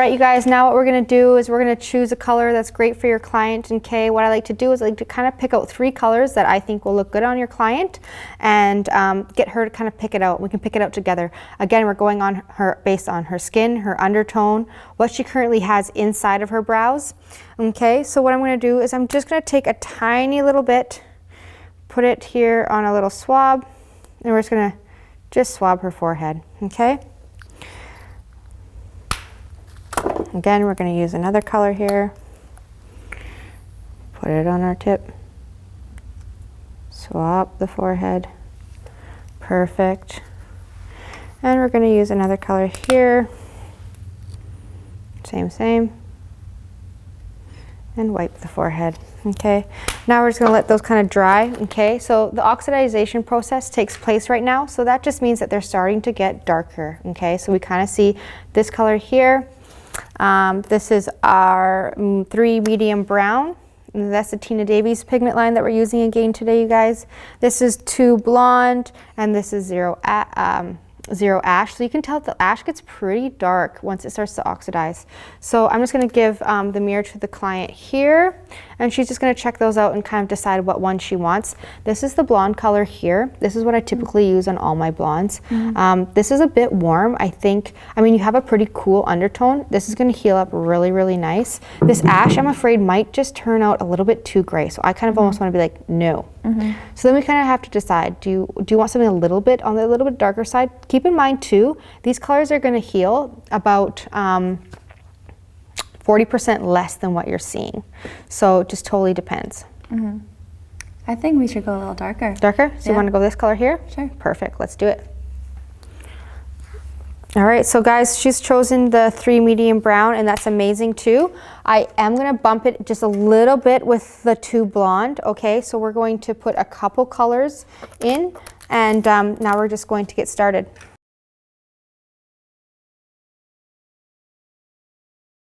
right, you guys, now what we're gonna do is we're gonna choose a color that's great for your client. Okay, what I like to do is I like to kind of pick out 3 colors that I think will look good on your client and get her to kind of pick it out. We can pick it out together. Again, we're going on her based on her skin, her undertone, what she currently has inside of her brows. Okay, so what I'm gonna do is I'm just gonna take a tiny little bit, put it here on a little swab, and we're just gonna swab her forehead, okay? Again, we're going to use another color here. Put it on our tip. Swab the forehead. Perfect. And we're going to use another color here. Same. And wipe the forehead. Okay. Now we're just going to let those kind of dry. Okay. So the oxidization process takes place right now. So that just means that they're starting to get darker. Okay. So we kind of see this color here. This is our 3 medium brown. That's the Tina Davies pigment line that we're using again today, you guys. This is 2 blonde, and this is 0 ash. So you can tell the ash gets pretty dark once it starts to oxidize. So I'm just going to give the mirror to the client here, and she's just going to check those out and kind of decide what one she wants. This is the blonde color here. This is what I typically use on all my blondes. This is a bit warm, I think. I mean, you have a pretty cool undertone. This is going to heal up really, really nice. This ash, I'm afraid, might just turn out a little bit too gray. So I kind of almost want to be like, no. So then we kind of have to decide, do you want something a little bit on the little bit darker side? Keep in mind too, these colors are going to heal about 40% less than what you're seeing. So it just totally depends. I think we should go a little darker. Darker? So you want to go this color here? Sure. Perfect. Let's do it. All right, so guys, she's chosen the 3 medium brown, and that's amazing too. I am gonna bump it just a little bit with the 2 blonde, okay? So we're going to put a couple colors in, and now we're just going to get started.